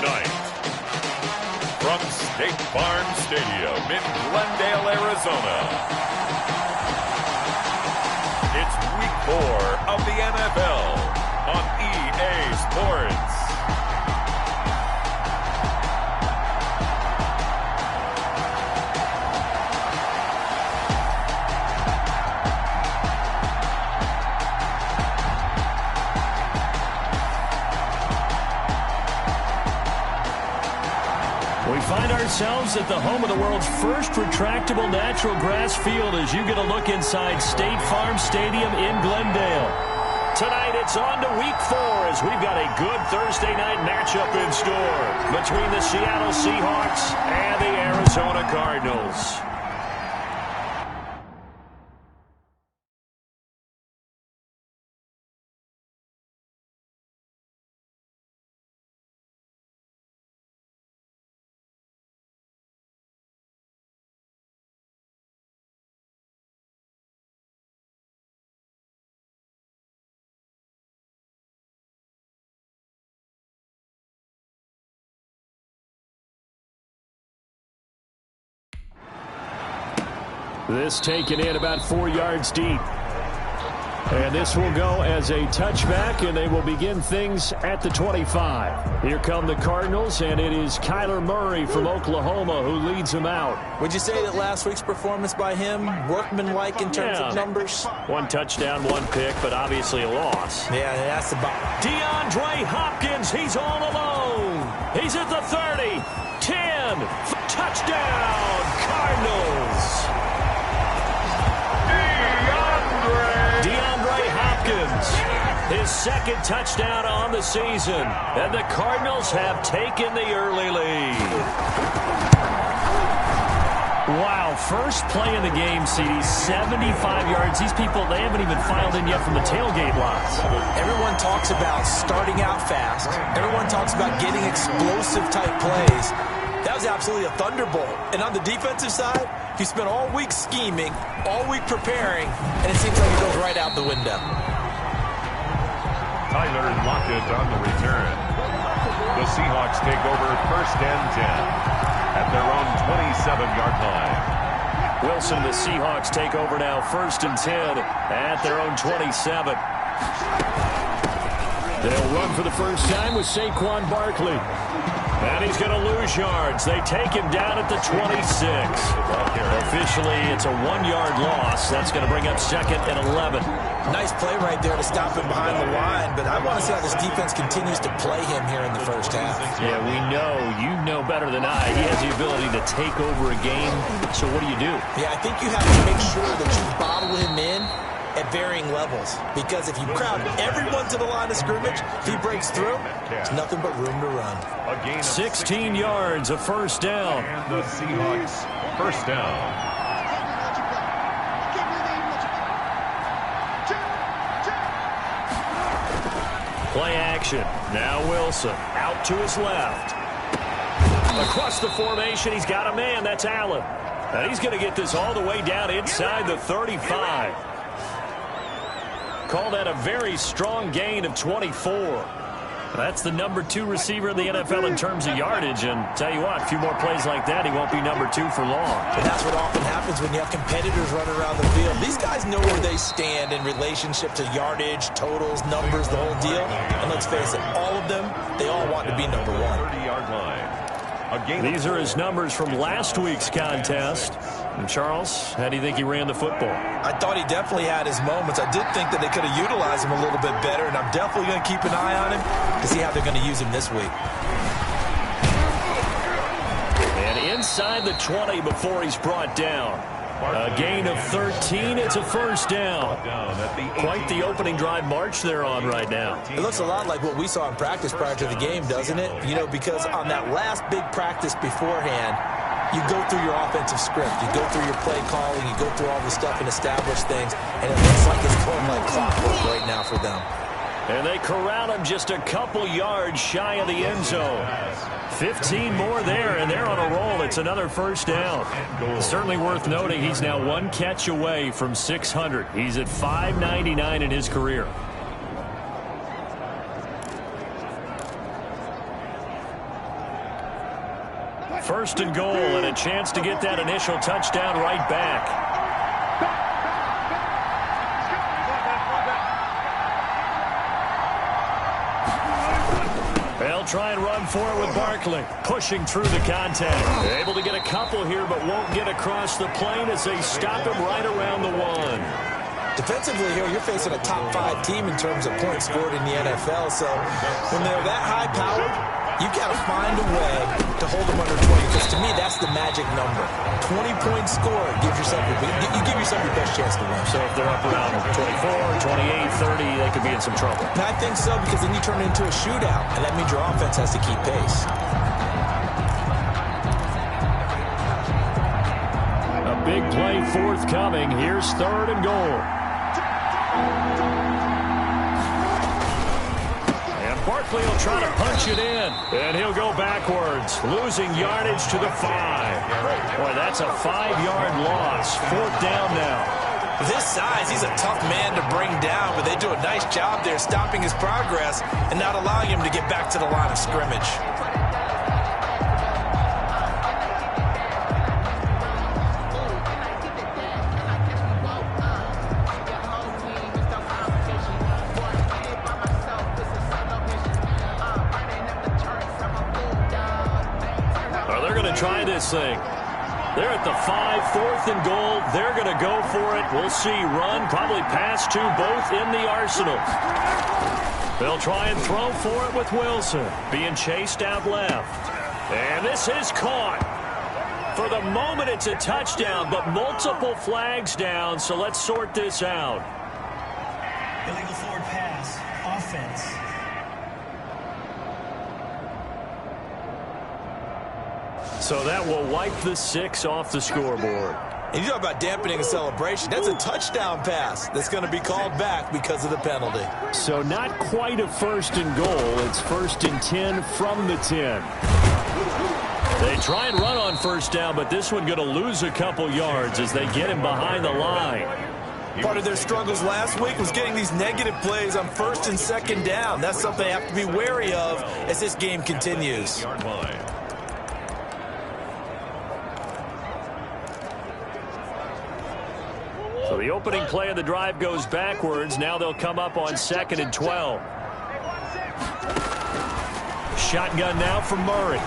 Tonight, from State Farm Stadium in Glendale, Arizona, it's Week 4 of the NFL on EA Sports. Find ourselves at the home of the world's first retractable natural grass field as you get a look inside State Farm Stadium in Glendale. Tonight it's on to Week 4 as we've got a good Thursday night matchup in store between the Seattle Seahawks and the Arizona Cardinals. This taken in about 4 yards deep. And this will go as a touchback, and they will begin things at the 25. Here come the Cardinals, and it is Kyler Murray from Oklahoma who leads them out. Would you say that last week's performance by him, workmanlike in terms of numbers? 1 touchdown, 1 pick, but obviously a loss. Yeah, that's about DeAndre Hopkins, he's all alone. He's at the 30, 10, touchdown, Cardinals. DeAndre Hopkins, his second touchdown on the season, and the Cardinals have taken the early lead. Wow, first play of the game, CD, 75 yards. These people, they haven't even filed in yet from the tailgate lots. Everyone talks about starting out fast. Everyone talks about getting explosive-type plays. That was absolutely a thunderbolt. And on the defensive side, he spent all week scheming, all week preparing, and it seems like it goes right out the window. Tyler Lockett on the return. The Seahawks take over 1st and 10 at their own 27-yard line. Wilson, the Seahawks take over now 1st and 10 at their own 27. They'll run for the first time with Saquon Barkley. And he's going to lose yards. They take him down at the 26. Officially, it's a 1-yard loss. That's going to bring up 2nd and 11. Nice play right there to stop him behind the line, but I want to see how this defense continues to play him here in the first half. Yeah, we know. You know better than I. He has the ability to take over a game. So what do you do? Yeah, I think you have to make sure that you bottle him in at varying levels, because if you crowd everyone to the line of scrimmage, if he breaks through, there's nothing but room to run. 16 yards, a first down. And the Seahawks, first down. Play action. Now Wilson out to his left. Across the formation, he's got a man. That's Allen. And he's going to get this all the way down inside the 35. Call that a very strong gain of 24. That's the number 2 receiver in the NFL in terms of yardage. And tell you what, a few more plays like that, he won't be number 2 for long. And that's what often happens when you have competitors running around the field. These guys know where they stand in relationship to yardage, totals, numbers, the whole deal. And let's face it, all of them, they all want to be number 1. 30-yard line. These are his numbers from last week's contest. And Charles, how do you think he ran the football? I thought he definitely had his moments. I did think that they could have utilized him a little bit better, and I'm definitely going to keep an eye on him to see how they're going to use him this week. And inside the 20 before he's brought down. A gain of 13. It's a first down. Quite the opening drive march they're on right now. It looks a lot like what we saw in practice prior to the game, doesn't it? You know, because on that last big practice beforehand, you go through your offensive script. You go through your play calling. You go through all the stuff and establish things. And it looks like it's going like clockwork right now for them. And they corral him just a couple yards shy of the end zone. 15 more there, and they're on a roll. It's another first down. Certainly worth noting he's now 1 catch away from 600. He's at 599 in his career. First and goal, and a chance to get that initial touchdown right back. They'll try and run for it with Barkley, pushing through the contact. Able to get a couple here, but won't get across the plane as they stop him right around the 1. Defensively here, you're facing a top-5 team in terms of points scored in the NFL. So when they're that high-powered, you've got to find a way to hold them under 20. Because to me, that's the magic number. 20 points scored gives yourself you give yourself your best chance to win. So if they're up around 24, 28, 30, they could be in some trouble. And I think so, because then you turn it into a shootout, and that means your offense has to keep pace. A big play forthcoming. Here's third and goal. And Barkley will try to punch it in. And he'll go backwards, losing yardage to the 5. Boy, that's a 5-yard loss. Fourth down now. With his size, he's a tough man to bring down, but they do a nice job there stopping his progress and not allowing him to get back to the line of scrimmage. Try this thing. They're at the 5, fourth and goal. They're going to go for it. We'll see. Run, probably pass to both in the arsenal. They'll try and throw for it with Wilson. Being chased out left. And this is caught. For the moment, it's a touchdown, but multiple flags down, so let's sort this out. Illegal forward pass. Offense. So that will wipe the 6 off the scoreboard. And you talk about dampening a celebration. That's a touchdown pass that's going to be called back because of the penalty. So not quite a first and goal. It's first and 10 from the 10. They try and run on first down, but this one going to lose a couple yards as they get him behind the line. Part of their struggles last week was getting these negative plays on first and second down. That's something they have to be wary of as this game continues. So the opening play of the drive goes backwards. Now they'll come up on 2nd and 12. Shotgun now from Murray.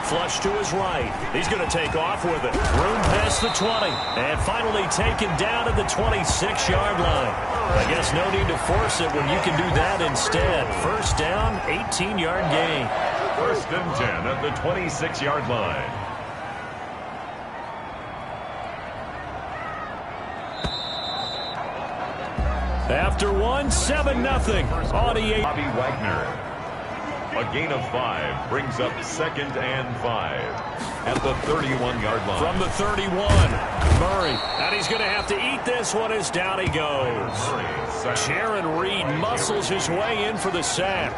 Flush to his right. He's going to take off with it. Room past the 20. And finally taken down at the 26-yard line. I guess no need to force it when you can do that instead. First down, 18-yard gain. First and 10 at the 26-yard line. After 1, 7-0. Audi 8. Bobby Wagner. A gain of 5 brings up 2nd and 5 at the 31-yard line. From the 31, Murray. And he's going to have to eat this one as down he goes. Jaron Reed muscles his way in for the sack.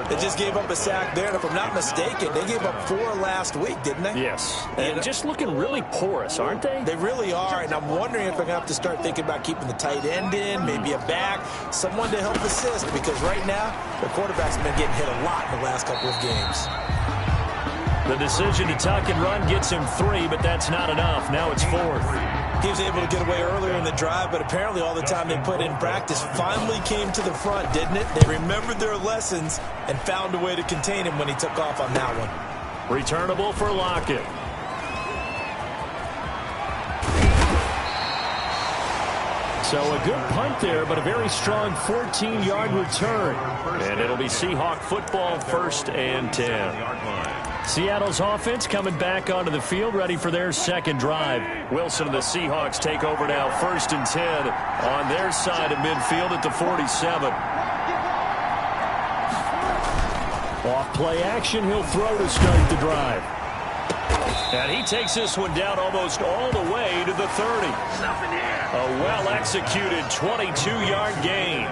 They just gave up a sack there, and if I'm not mistaken, they gave up 4 last week, didn't they? Yes. And just looking really porous, aren't they? They really are, and I'm wondering if they're going to have to start thinking about keeping the tight end in, maybe a back, someone to help assist, because right now, the quarterback's been getting hit a lot in the last couple of games. The decision to tuck and run gets him 3, but that's not enough. Now it's 4th. He was able to get away earlier in the drive, but apparently all the time they put in practice finally came to the front, didn't it? They remembered their lessons and found a way to contain him when he took off on that one. Returnable for Lockett. So a good punt there, but a very strong 14-yard return. And it'll be Seahawk football, 1st and 10. Seattle's offense coming back onto the field, ready for their second drive. Wilson and the Seahawks take over now, 1st and 10 on their side of midfield at the 47. Off play action, he'll throw to start the drive. And he takes this one down almost all the way to the 30. A well-executed 22-yard gain.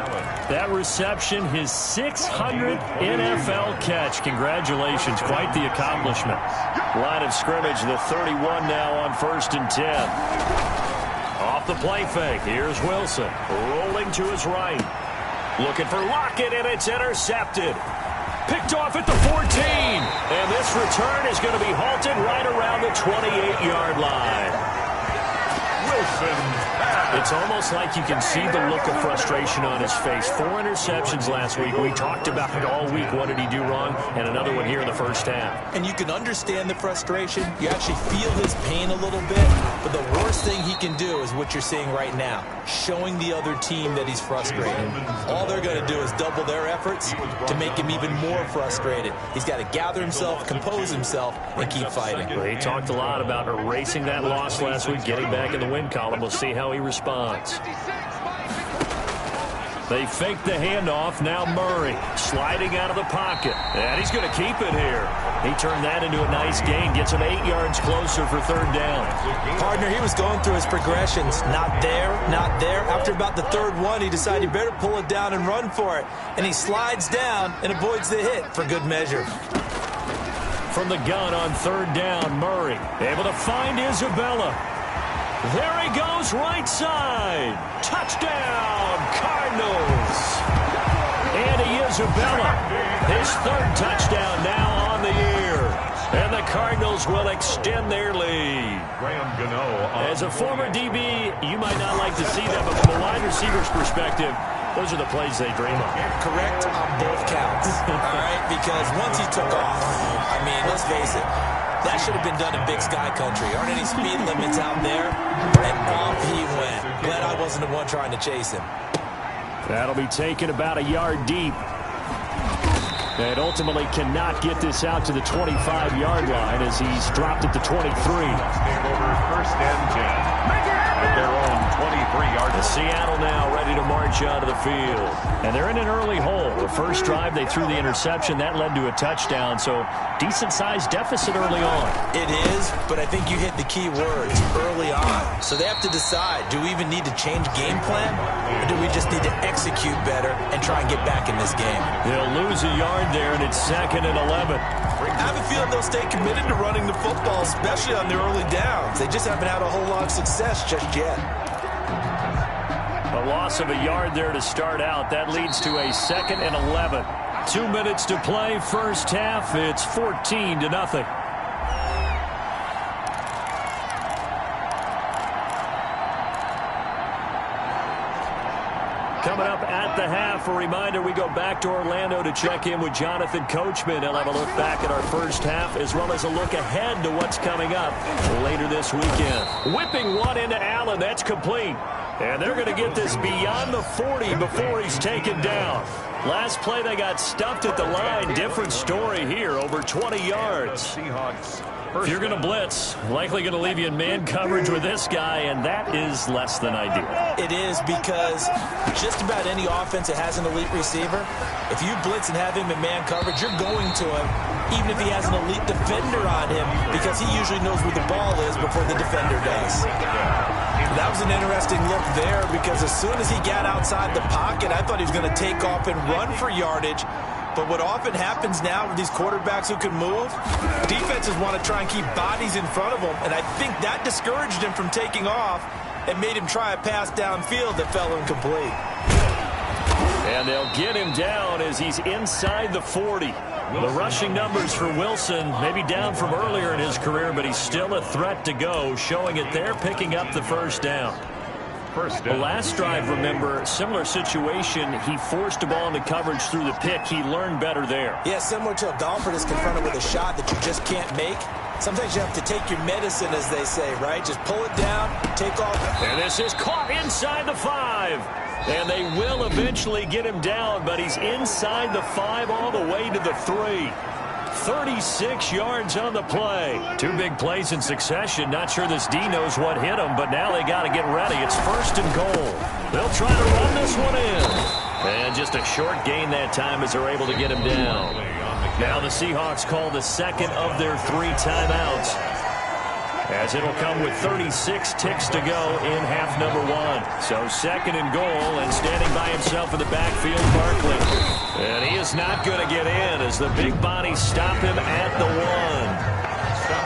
That reception, his 600th NFL catch. Congratulations, quite the accomplishment. Line of scrimmage, the 31 now on 1st and 10. Off the play fake, here's Wilson. Rolling to his right. Looking for Lockett, and it's intercepted. Picked off at the 14. And this return is going to be halted right around the 28-yard line. Wilson. It's almost like you can see the look of frustration on his face. 4 interceptions last week. We talked about it all week. What did he do wrong? And another one here in the first half. And you can understand the frustration. You actually feel his pain a little bit. But the worst thing he can do is what you're seeing right now, showing the other team that he's frustrated. All they're going to do is double their efforts to make him even more frustrated. He's got to gather himself, compose himself, and keep fighting. Well, he talked a lot about erasing that loss last week, getting back in the win column. We'll see how he responds. They fake the handoff. Now Murray sliding out of the pocket. And he's going to keep it here. He turned that into a nice gain. Gets him 8 yards closer for third down. Partner, he was going through his progressions. Not there, not there. After about the third one, he decided he better pull it down and run for it. And he slides down and avoids the hit for good measure. From the gun on third down, Murray able to find Isabella. There he goes, right side. Touchdown, Cardinals. Andy Isabella, his third touchdown now on the year. And the Cardinals will extend their lead. As a former DB, you might not like to see that, but from a wide receiver's perspective, those are the plays they dream of. Correct on both counts, all right? Because once he took off, I mean, let's face it, that should have been done in Big Sky Country. Aren't any speed limits out there? And off he went. Glad I wasn't the one trying to chase him. That'll be taken about a yard deep. And ultimately cannot get this out to the 25-yard line as he's dropped at the 23. First and 10. At their own 23-yard line. Seattle now ready to march out of the field. And they're in an early hole. The first drive, they threw the interception. That led to a touchdown, so decent-sized deficit early on. It is, but I think you hit the key words, early on. So they have to decide, do we even need to change game plan, or do we just need to execute better and try and get back in this game? They'll lose a yard there, and it's 2nd and 11. I have a feeling they'll stay committed to running the football, especially on their early downs. They just haven't had a whole lot of success just yet. A loss of a yard there to start out. That leads to a 2nd and 11. 2 minutes to play, first half. It's 14-0. Coming up at the half, a reminder, we go back to Orlando to check in with Jonathan Coachman. He'll have a look back at our first half as well as a look ahead to what's coming up later this weekend. Whipping one into Allen. That's complete. And they're going to get this beyond the 40 before he's taken down. Last play, they got stuffed at the line. Different story here, over 20 yards. Seahawks. If you're going to blitz, likely going to leave you in man coverage with this guy, and that is less than ideal. It is, because just about any offense that has an elite receiver, if you blitz and have him in man coverage, you're going to him, even if he has an elite defender on him, because he usually knows where the ball is before the defender does. That was an interesting look there, because as soon as he got outside the pocket, I thought he was going to take off and run for yardage. But what often happens now with these quarterbacks who can move, defenses want to try and keep bodies in front of them, and I think that discouraged him from taking off and made him try a pass downfield that fell incomplete. And they'll get him down as he's inside the 40. The rushing numbers for Wilson, maybe down from earlier in his career, but he's still a threat to go, showing it there, picking up the first down. The last drive, remember, similar situation. He forced a ball into coverage through the pick. He learned better there. Yeah, similar to a golfer that's confronted with a shot that you just can't make. Sometimes you have to take your medicine, as they say, right? Just pull it down, take off. And this is caught inside the 5. And they will eventually get him down, but he's inside the 5 all the way to the 3. 36 yards on the play. 2 big plays in succession. Not sure this D knows what hit him, but now they got to get ready. It's 1st and goal. They'll try to run this one in. And just a short gain that time as they're able to get him down. Now the Seahawks call the 2nd of their 3 timeouts, as it'll come with 36 ticks to go in half number 1. So 2nd and goal, and standing by himself in the backfield, Barkley. And he is not going to get in as the big bodies stop him at the 1.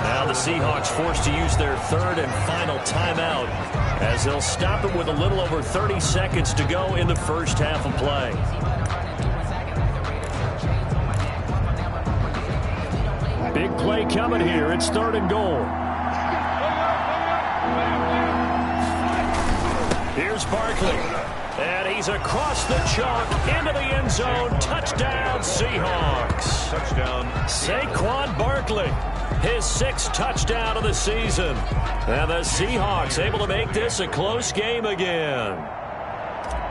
Now the Seahawks forced to use their 3rd and final timeout, as they'll stop him with a little over 30 seconds to go in the first half of play. Big play coming here. It's 3rd and goal. Here's Barkley. And he's across the chalk into the end zone. Touchdown, Seahawks. Touchdown. Saquon Barkley, his 6th touchdown of the season. And the Seahawks able to make this a close game again.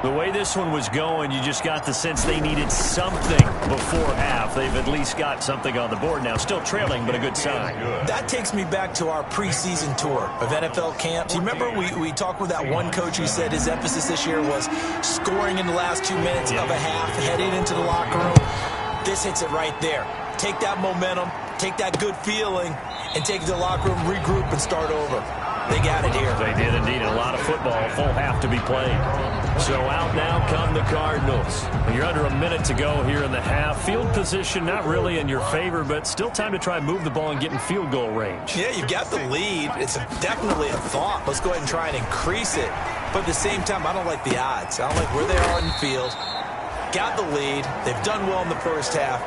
The way this one was going, you just got the sense they needed something before half. They've at least got something on the board now. Still trailing, but a good sign. That takes me back to our preseason tour of NFL camps. You remember we talked with that one coach who said his emphasis this year was scoring in the last 2 minutes of a half, heading into the locker room. This hits it right there. Take that momentum, take that good feeling, and take it to the locker room, regroup, and start over. They got it here. They did indeed. A lot of football, full half to be played. So out now come the Cardinals. You're under a minute to go here in the half. Field position not really in your favor, but still time to try and move the ball and get in field goal range. Yeah, you've got the lead. It's definitely a thought. Let's go ahead and try and increase it. But at the same time, I don't like the odds. I don't like where they are in the field. Got the lead. They've done well in the first half.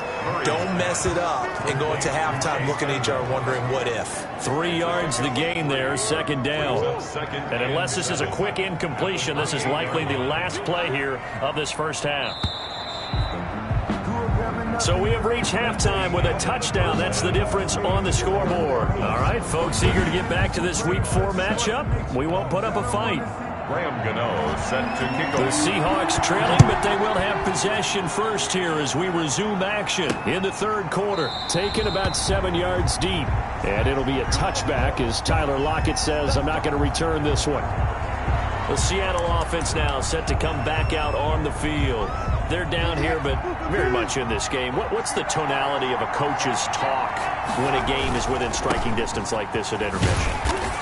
Don't mess it up and go into halftime looking at each other wondering what if. 3 yards the gain there, 2nd down. And unless this is a quick incompletion, this is likely the last play here of this first half. So we have reached halftime with a touchdown. That's the difference on the scoreboard. All right, folks, eager to get back to this Week 4 matchup. We won't put up a fight. Graham Gano set to kick The off. Seahawks trailing, but they will have possession first here as we resume action in the 3rd quarter. Taken about 7 yards deep. And it'll be a touchback as Tyler Lockett says, I'm not going to return this one. The Seattle offense now set to come back out on the field. They're down here, but very much in this game. What's the tonality of a coach's talk when a game is within striking distance like this at intermission?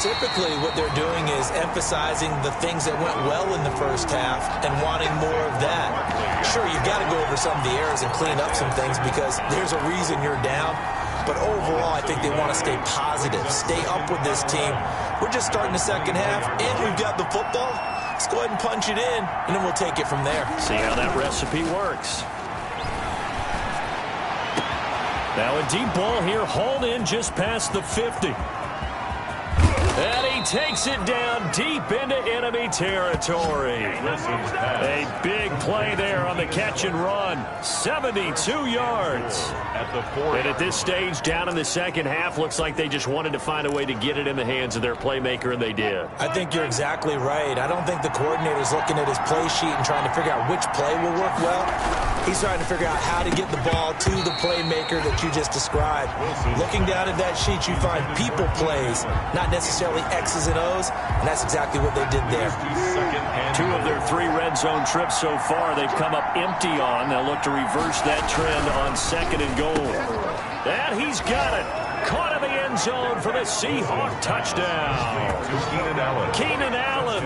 Typically, what they're doing is emphasizing the things that went well in the first half and wanting more of that. Sure, you've got to go over some of the errors and clean up some things because there's a reason you're down. But overall, I think they want to stay positive, stay up with this team. We're just starting the second half, and we've got the football. Let's go ahead and punch it in, and then we'll take it from there. See how that recipe works. Now a deep ball here, hauled in just past the 50. And he takes it down deep into enemy territory. A big play there on the catch and run. 72 yards. And at this stage, down in the second half, looks like they just wanted to find a way to get it in the hands of their playmaker, and they did. I think you're exactly right. I don't think the coordinator's looking at his play sheet and trying to figure out which play will work well. He's trying to figure out how to get the ball to the playmaker that you just described. Looking down at that sheet, you find people plays, not necessarily X's and O's, and that's exactly what they did there. 2 of their 3 red zone trips so far, they've come up empty on. They'll look to reverse that trend on 2nd and goal. And he's got it. Caught in the end zone for the Seahawk touchdown. Keenan Allen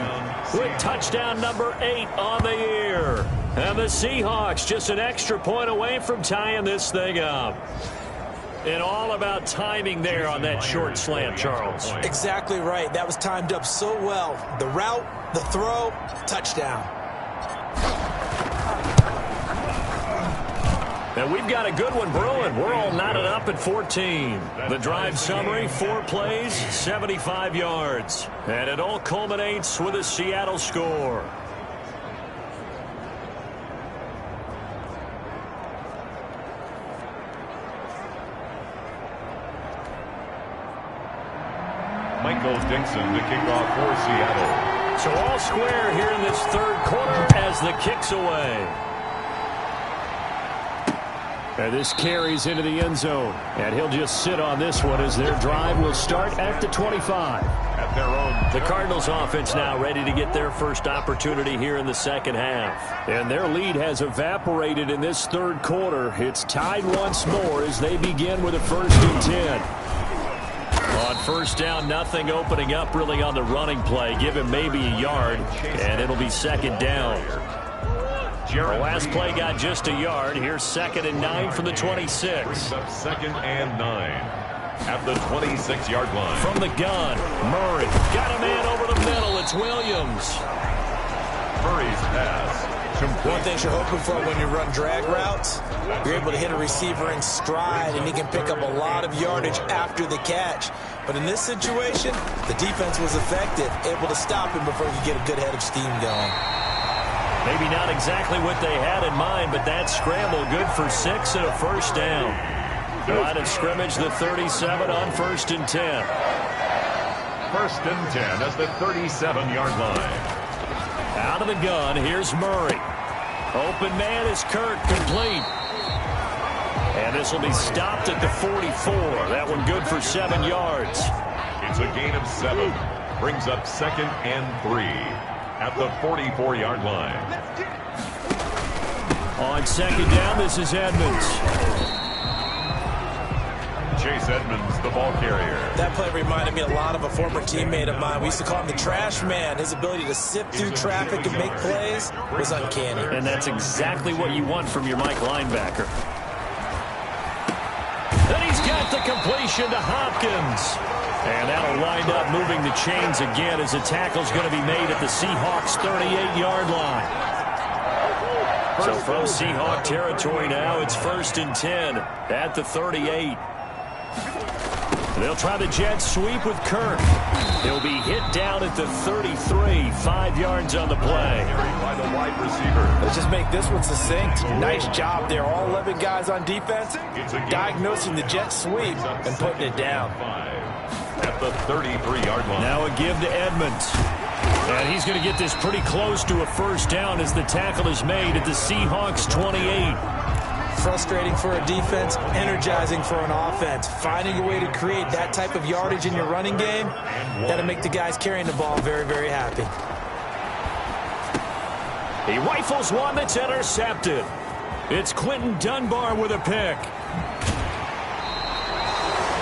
with touchdown number 8 on the year. And the Seahawks just an extra point away from tying this thing up. And all about timing there on that short slant, Charles. Exactly right. That was timed up so well. The route, the throw, touchdown. And we've got a good one brewing. We're all knotted up at 14. The drive summary, 4 plays, 75 yards. And it all culminates with a Seattle score. Michael Dixon to kick off for Seattle. So all square here in this 3rd quarter as the kick's away. And this carries into the end zone. And he'll just sit on this one as their drive will start at the 25. At their own. The Cardinals offense now ready to get their first opportunity here in the second half. And their lead has evaporated in this 3rd quarter. It's tied once more as they begin with a 1st and 10. On 1st down, nothing opening up really on the running play. Give him maybe a yard, and it'll be 2nd down. The last play got just a yard. Here's 2nd and 9 from the 26. 2nd and 9 at the 26-yard line. From the gun, Murray got a man over the middle. It's Williams. Murray's pass One thing you're hoping for when you run drag routes, you're able to hit a receiver in stride, and he can pick up a lot of yardage after the catch. But in this situation, the defense was effective, able to stop him before he could get a good head of steam going. Maybe not exactly what they had in mind, but that scramble good for 6 and a first down. Line of scrimmage, the 37 on 1st and 10. 1st and 10 as the 37-yard line. Out of the gun, here's Murray. Open man is Kirk, complete. And this will be stopped at the 44. That one good for 7 yards. It's a gain of 7. Brings up 2nd and 3 at the 44-yard line. On 2nd down, this is Edmonds. Chase Edmonds, the ball carrier. That play reminded me a lot of a former teammate of mine. We used to call him the trash man. His ability to sift through traffic and make plays was uncanny. And that's exactly what you want from your Mike linebacker. Then he's got the completion to Hopkins. And that'll wind up moving the chains again as the tackle's going to be made at the Seahawks' 38-yard line. So from Seahawk territory now, it's 1st and 10 at the 38. They'll try the jet sweep with Kirk. He'll be hit down at the 33, 5 yards on the play. By the wide receiver. Let's just make this one succinct. Nice job there. All 11 guys on defense diagnosing the jet sweep and putting it down. At the 33-yard line. Now a give to Edmonds. And he's going to get this pretty close to a first down as the tackle is made at the Seahawks' 28. Frustrating for a defense, energizing for an offense. Finding a way to create that type of yardage in your running game, that'll make the guys carrying the ball very, very happy. He rifles one that's intercepted. It's Quentin Dunbar with a pick.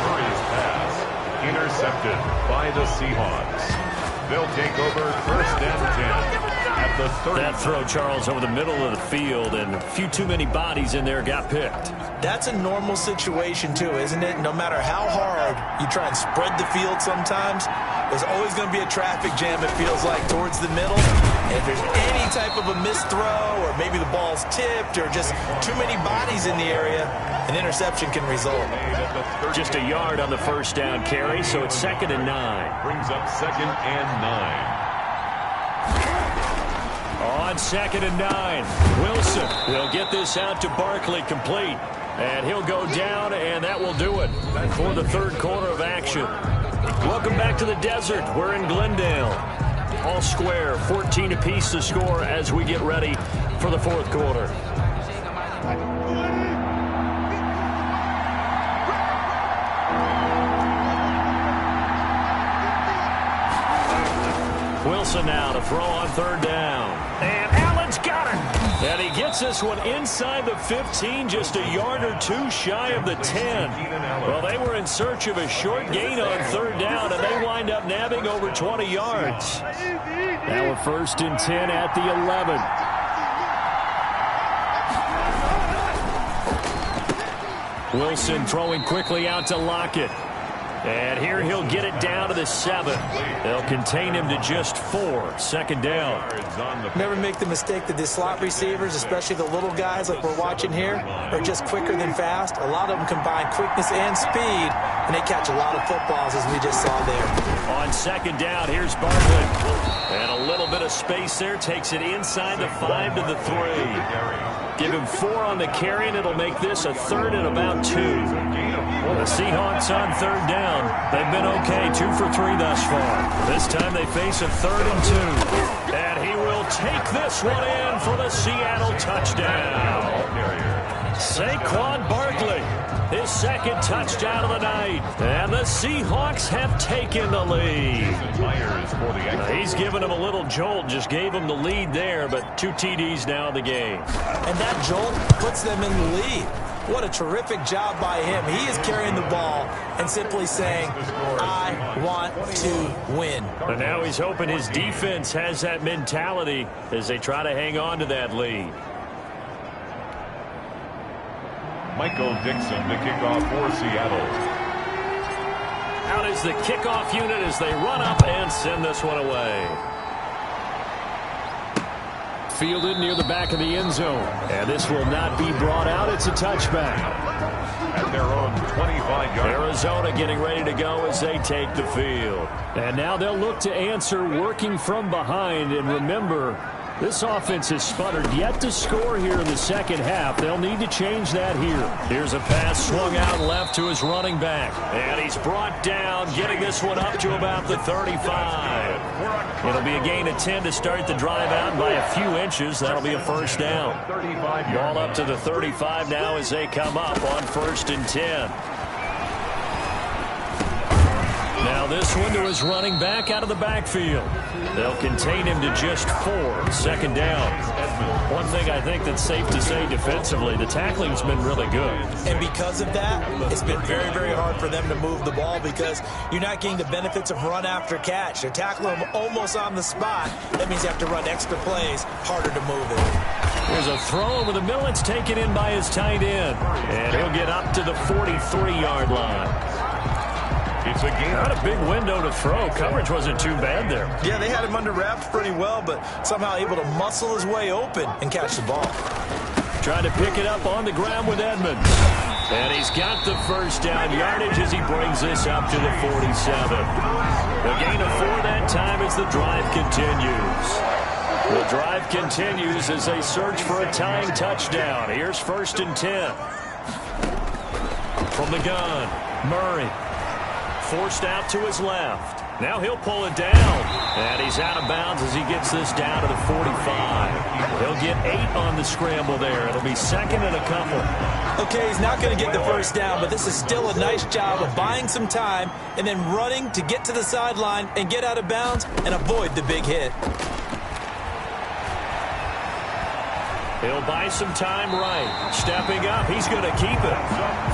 Murray's pass intercepted by the Seahawks. They'll take over 1st and 10. At the 30. That throw, Charles, over the middle of the field, and a few too many bodies in there got picked. That's a normal situation, too, isn't it? No matter how hard you try and spread the field sometimes, there's always going to be a traffic jam, it feels like, towards the middle. And if there's any type of a missed throw, or maybe the ball's tipped, or just too many bodies in the area, an interception can result. Just a yard on the first down carry, so it's 2nd and 9. Brings up 2nd and 9. On 2nd and 9, Wilson. He'll get this out to Barkley, complete. And he'll go down, and that will do it for the 3rd quarter of action. Welcome back to the desert. We're in Glendale. All square, 14 apiece to score as we get ready for the 4th quarter. Wilson now to throw on 3rd down. And Allen's got it. And he gets this one inside the 15, just a yard or 2 shy of the 10. Well, they were in search of a short gain on 3rd down, and they wind up nabbing over 20 yards. Now a 1st and 10 at the 11. Wilson throwing quickly out to Lockett. And here he'll get it down to the 7. They'll contain him to just 4. 2nd down. Never make the mistake that the slot receivers, especially the little guys like we're watching here, are just quicker than fast. A lot of them combine quickness and speed, and they catch a lot of footballs, as we just saw there. On 2nd down, here's Barkley. And a little bit of space there. Takes it inside the 5 to the 3. Give him 4 on the carry, and it'll make this a 3rd and about 2. The Seahawks on 3rd down. They've been okay, 2 for 3 thus far. This time they face a 3rd and 2. And he will take this one in for the Seattle touchdown. Saquon Barkley, his 2nd touchdown of the night. And the Seahawks have taken the lead. He's given him a little jolt, just gave him the lead there, but 2 TDs now in the game. And that jolt puts them in the lead. What a terrific job by him. He is carrying the ball and simply saying, I want to win. And now he's hoping his defense has that mentality as they try to hang on to that lead. Michael Dixon to kick off for Seattle. Out is the kickoff unit as they run up and send this one away. Fielded near the back of the end zone. And this will not be brought out. It's a touchback. At their own 25-yard. Arizona getting ready to go as they take the field. And now they'll look to answer working from behind. And remember, this offense has sputtered yet to score here in the second half. They'll need to change that here. Here's a pass swung out left to his running back. And he's brought down, getting this one up to about the 35. It'll be a gain of 10 to start the drive out by a few inches. That'll be a first down. Ball up to the 35 now as they come up on 1st and 10. Now this one to his running back out of the backfield. They'll contain him to just 4. 2nd down. One thing I think that's safe to say defensively, the tackling's been really good. And because of that, it's been very, very hard for them to move the ball because you're not getting the benefits of run after catch. They're tackling him almost on the spot. That means you have to run extra plays, harder to move it. There's a throw over the middle. It's taken in by his tight end. And he'll get up to the 43-yard line. It's a game. Not a big window to throw. Coverage wasn't too bad there. Yeah, they had him under wraps pretty well, but somehow able to muscle his way open and catch the ball. Trying to pick it up on the ground with Edmonds. And he's got the first down yardage as he brings this up to the 47. The gain of 4 that time as the drive continues. The drive continues as they search for a tying touchdown. Here's 1st and 10. From the gun, Murray. Forced out to his left. Now he'll pull it down. And he's out of bounds as he gets this down to the 45. He'll get 8 on the scramble there. It'll be 2nd and a couple. Okay, he's not going to get the first down, but this is still a nice job of buying some time and then running to get to the sideline and get out of bounds and avoid the big hit. He'll buy some time right. Stepping up, he's going to keep it.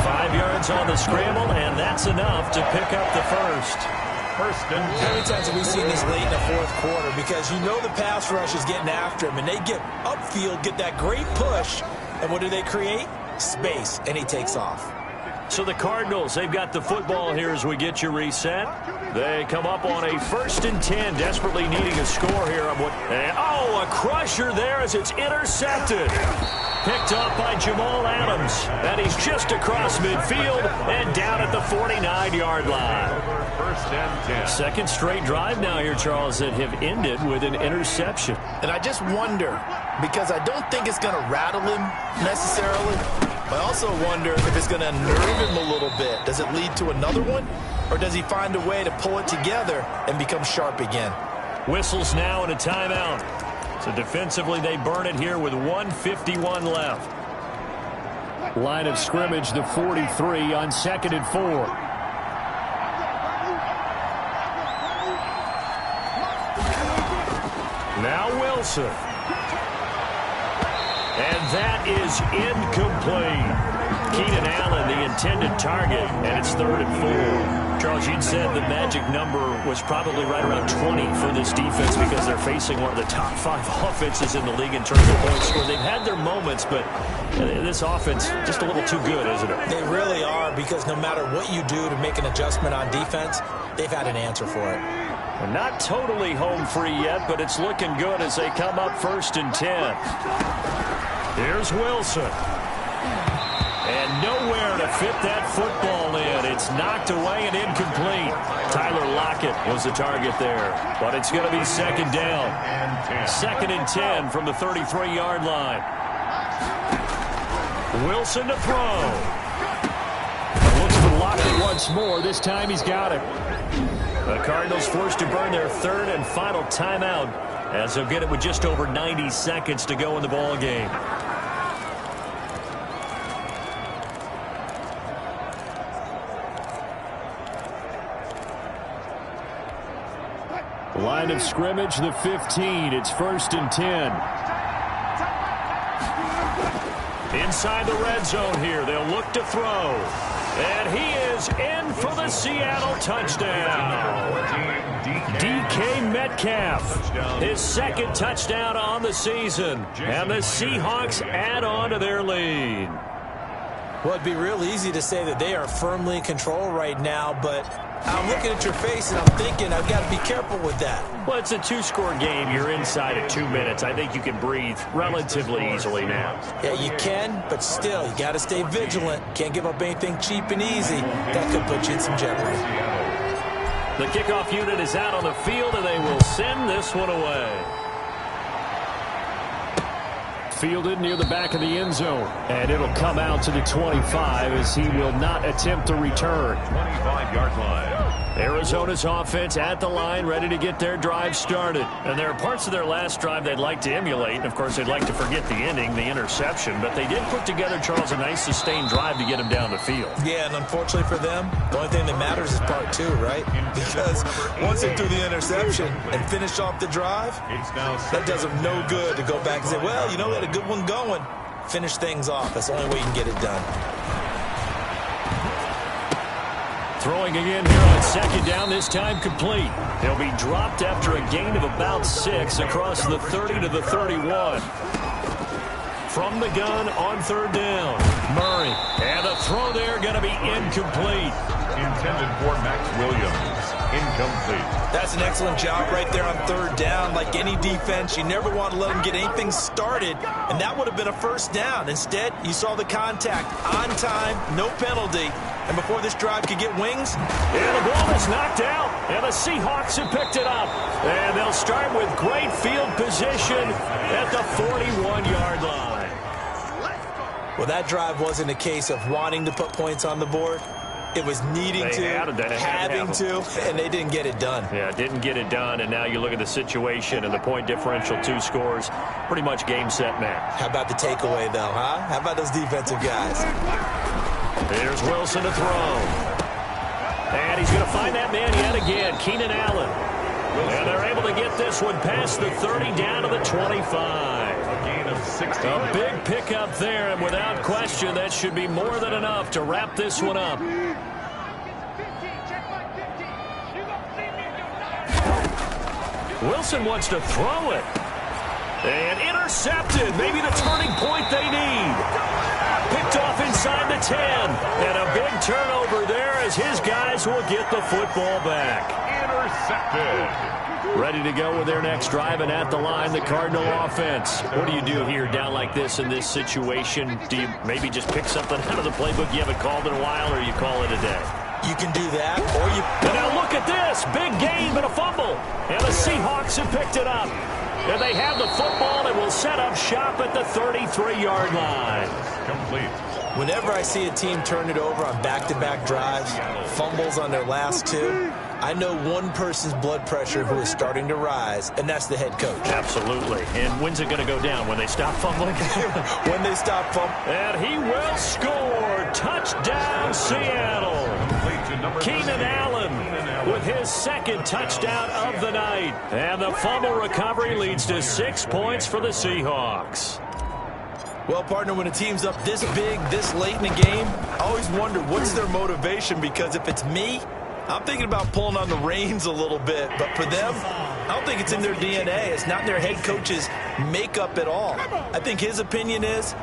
5 yards on the scramble, and that's enough to pick up the first. First and 10. How many times have we seen this late in the fourth quarter? Because you know the pass rush is getting after him, and they get upfield, get that great push, and what do they create? Space, and he takes off. So the Cardinals, they've got the football here as we get you reset. They come up on a 1st and 10, desperately needing a score here. A crusher there as it's intercepted. Picked up by Jamal Adams. And he's just across midfield and down at the 49-yard line. 1st and 10. Second straight drive now here, Charles, that have ended with an interception. And I just wonder, because I don't think it's going to rattle him necessarily, but I also wonder if it's going to unnerve him a little bit. Does it lead to another one? Or does he find a way to pull it together and become sharp again? Whistles now and a timeout. So defensively, they burn it here with 1:51 left. Line of scrimmage, the 43 on 2nd and 4. Now Wilson. And that is incomplete. Keenan Allen, the intended target, and it's 3rd and 4. Charles, you'd said the magic number was probably right around 20 for this defense because they're facing one of the top 5 offenses in the league in terms of points scored. They've had their moments, but this offense just a little too good, isn't it? They really are, because no matter what you do to make an adjustment on defense, they've had an answer for it. We're not totally home free yet, but it's looking good as they come up 1st and 10. Here's Wilson. And nowhere to fit that football in. It's knocked away and incomplete. Tyler Lockett was the target there. But it's going to be 2nd down. 2nd and 10 from the 33-yard line. Wilson to throw. Looks for Lockett once more. This time he's got it. The Cardinals forced to burn their 3rd and final timeout as they'll get it with just over 90 seconds to go in the ball game. Line of scrimmage, the 15. It's 1st and 10. Inside the red zone here. They'll look to throw. And he is in for the Seattle touchdown. DK Metcalf, his 2nd touchdown on the season. And the Seahawks add on to their lead. Well, it'd be real easy to say that they are firmly in control right now, but I'm looking at your face and I'm thinking I've got to be careful with that. Well, it's a two-score game. You're inside at 2 minutes. I think you can breathe relatively easily now. Yeah, you can, but still, you got to stay vigilant. Can't give up anything cheap and easy. That could put you in some jeopardy. The kickoff unit is out on the field, and they will send this one away. Fielded near the back of the end zone. And it'll come out to the 25 as he will not attempt to return. 25-yard line. Arizona's offense at the line, ready to get their drive started. And there are parts of their last drive they'd like to emulate. And, of course, they'd like to forget the ending, the interception. But they did put together, Charles, a nice sustained drive to get him down the field. Yeah, and unfortunately for them, the only thing that matters is part two, right? Because once they threw the interception and finished off the drive, that does them no good to go back and say, well, you know, we had a good one going. Finish things off. That's the only way you can get it done. Throwing again here on second down, this time complete. He'll be dropped after a gain of about 6 across the 30 to the 31. From the gun on third down, Murray. And the throw there going to be incomplete. Intended for Max Williams. Incomplete. That's an excellent job right there on third down. Like any defense, you never want to let them get anything started, and that would have been a first down. Instead, you saw the contact on time, no penalty, and before this drive could get wings. And the ball is knocked out, and the Seahawks have picked it up. And they'll start with great field position at the 41-yard line. Well, that drive wasn't a case of wanting to put points on the board. It was needing having to, and they didn't get it done. Yeah, didn't get it done, and now you look at the situation and the point differential, 2 scores, pretty much game, set, match. How about the takeaway, though, huh? How about those defensive guys? Here's Wilson to throw. And he's going to find that man yet again, Keenan Allen. And they're able to get this one past the 30 down to the 25. A gain of 16. A big pickup there, and without question, that should be more than enough to wrap this one up. Wilson wants to throw it. And intercepted. Maybe the turning point they need. Picked off inside the 10. And a big turnover there as his guys will get the football back. Intercepted. Ready to go with their next drive, and at the line, the Cardinal offense. What do you do here down like this in this situation? Do you maybe just pick something out of the playbook you haven't called in a while, or you call it a day? You can do that, or you... And now look at this. Big gain, but a fumble. And the Seahawks have picked it up. And they have the football and will set up shop at the 33-yard line. Complete. Whenever I see a team turn it over on back-to-back drives, fumbles on their last 2, I know one person's blood pressure who is starting to rise, and that's the head coach. Absolutely. And when's it going to go down? When they stop fumbling? When they stop fumbling. And he will score. Touchdown, Seattle. Keenan Allen with his second touchdown of the night. And the fumble recovery leads to 6 points for the Seahawks. Well, partner, when a team's up this big, this late in the game, I always wonder what's their motivation, because if it's me, I'm thinking about pulling on the reins a little bit. But for them, I don't think it's in their DNA. It's not in their head coach's makeup at all. I think his opinion is,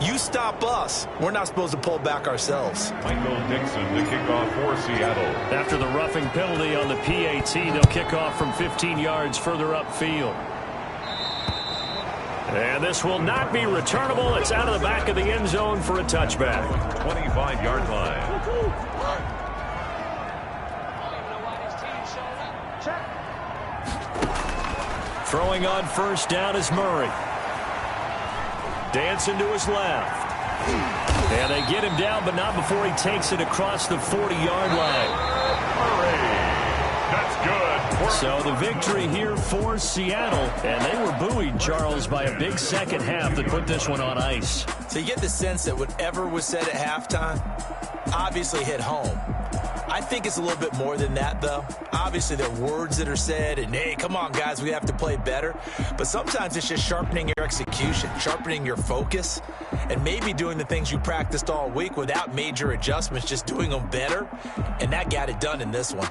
you stop us, we're not supposed to pull back ourselves. Michael Dixon, the kickoff for Seattle. After the roughing penalty on the PAT, they'll kick off from 15 yards further upfield. And this will not be returnable. It's out of the back of the end zone for a touchback. 25-yard line. Throwing on first down is Murray. Dancing to his left. And they get him down, but not before he takes it across the 40-yard line. Murray. That's good. So the victory here for Seattle. And they were buoyed, Charles, by a big second half that put this one on ice. So you get the sense that whatever was said at halftime obviously hit home. I think it's a little bit more than that, though. Obviously, there are words that are said, and, hey, come on, guys, we have to play better. But sometimes it's just sharpening your execution, sharpening your focus, and maybe doing the things you practiced all week without major adjustments, just doing them better. And that got it done in this one.